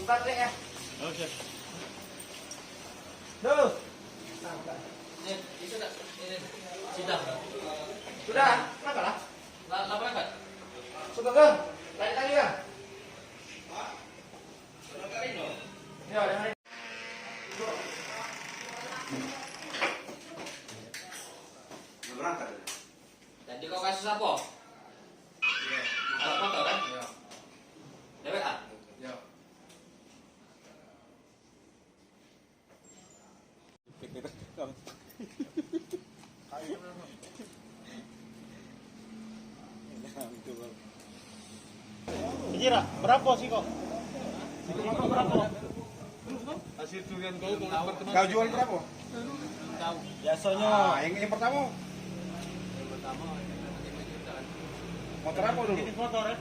Buka deh ya. Oke. Duh. Ini sudah. Sudah. Sudah. Kenapa lah? Lapar kan? Sudah Bang. Lanjut lagi Bang. Ya, udah hari. Berangkat. Jadi kau kasus apa? Iya. Ada foto kan? Iya. Dewek ah? Iya. Kira berapa sih kok? Berapa? Hasil durian kau pertemuan. Kau jual berapa? Biasanya Yang pertama. Motor apa dulu? ini motor ya.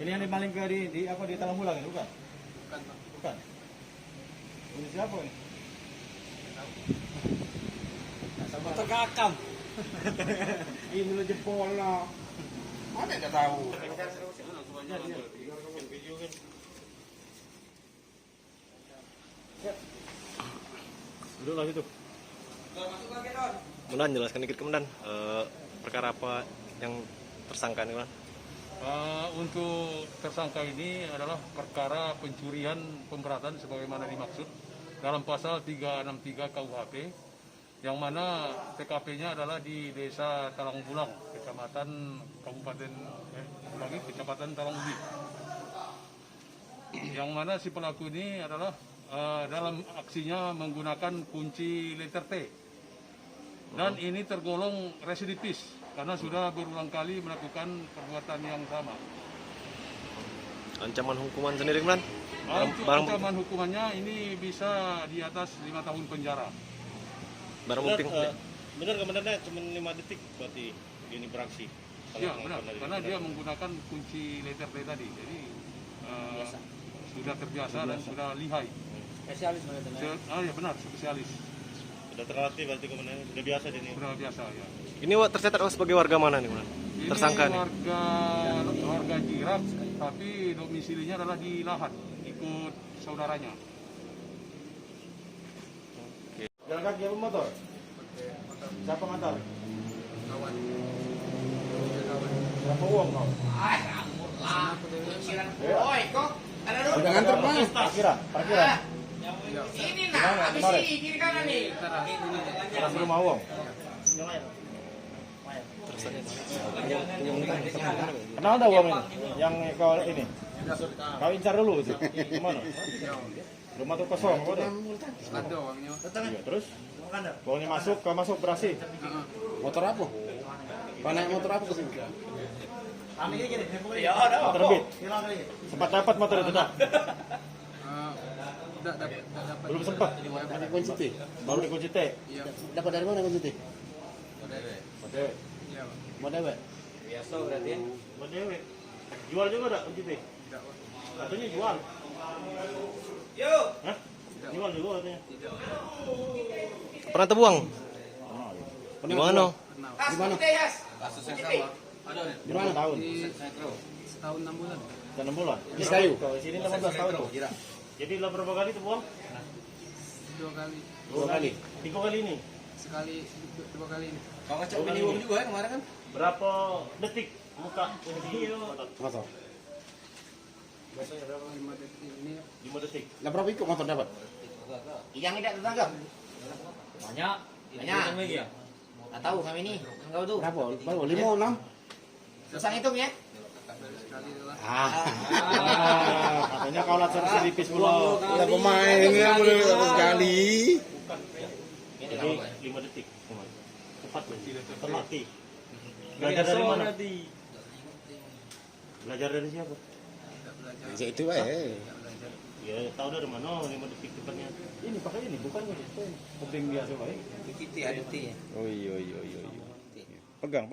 Ini yang dimaling ke di apa di Talang Bulang ini bukan? Bukan. Ini siapa ini? Motor kakam. Ini lo jempol lah. Mana tidak tahu? Duduk lah situ. Kemudian jelaskan dikit kemudian perkara apa yang tersangka ini, Bang? Untuk tersangka ini adalah perkara pencurian pemberatan sebagaimana dimaksud dalam pasal 363 KUHP, yang mana TKP-nya adalah di Desa Talang Bulang, Kecamatan Kecamatan Talang Ubi. Yang mana si pelaku ini adalah dalam aksinya menggunakan kunci letter T. Dan ini tergolong residivis karena sudah berulang kali melakukan perbuatan yang sama. Ancaman hukuman sendiri, Bang? Untuk ancaman hukumannya ini bisa di atas 5 tahun penjara. Barang bukti. Benar kemudiannya cuma 5 detik berarti ini beraksi. Ya benar, karena dia menggunakan kunci letter T tadi. Jadi sudah terbiasa dan sudah lihai. Spesialis mana? Ya benar, spesialis. Sudah terlatih berarti kemudian sudah biasa ini. Sudah biasa ya. Ini tercatat sebagai warga mana nih, Bang? Ini Tersangka nih. warga Jirak, tapi domisilinya adalah di Lahat, ikut saudaranya. Jalan kaki apa motor? Siapa ngantar? Kawan. Berapa uang kau? Oi, kok ada dulu. Udah ngantar Bang. Parkiran. Ini nah, habis ini kiri kanan nih. Terus rumah uang. Kenal ada uang ini? Yang kau ini? Kau incar dulu itu. Kemana? Rumah tuh kosong. Ada uangnya. Iya, terus? Uangnya masuk, kau masuk berhasil. Motor apa? Kau naik motor apa ke sini? Motor beat. Sempat dapat motor itu dah. Tidak dapat. Belum sempat. Pakai kunci T. Baru dikunci T. Iya. Dapat dari mana kunci T? Oke. Iya. Mau dewek? Biasa berarti. Buat dewe. Jual juga tak kunci T? Tidak. Katanya jual. Yuk. Hah? Jual juga katanya. Pernah terbuang? Di mana? Di mana? Kasus yang sama. Ada nih. Di mana tahun? Setahun 6 bulan. Dan 6 bulan. Di kayu. Kalau sini 18 tahun tuh. Jadi lo berapa kali terbuang? 2 kali. 2 kali. 3 kali ini. Sekali 2 kali ini. Kau ngecek minimum juga ya kemarin kan? Berapa detik muka di Motor. Biasanya berapa? 5 detik ini. 5 detik. Lah berapa ikut motor dapat? Yang tidak tertangkap. Banyak. Banyak. Lagi ya? Tak tahu kami ini. Enggak tahu. Berapa? Berapa? 5, 6? Susah hitung ya. Katanya kau lah servis pulau. Ada pemainnya boleh sekali. Jadi 5 detik. Cepat terlatih. Belajar dari mana? Belajar dari siapa? Ya itu eh. Ya tahu dari mana 5 detik cepatnya. Ini pakai ini bukannya. Kuping biasa baik. Dikiti ada T ya. Oh iya. Pegang.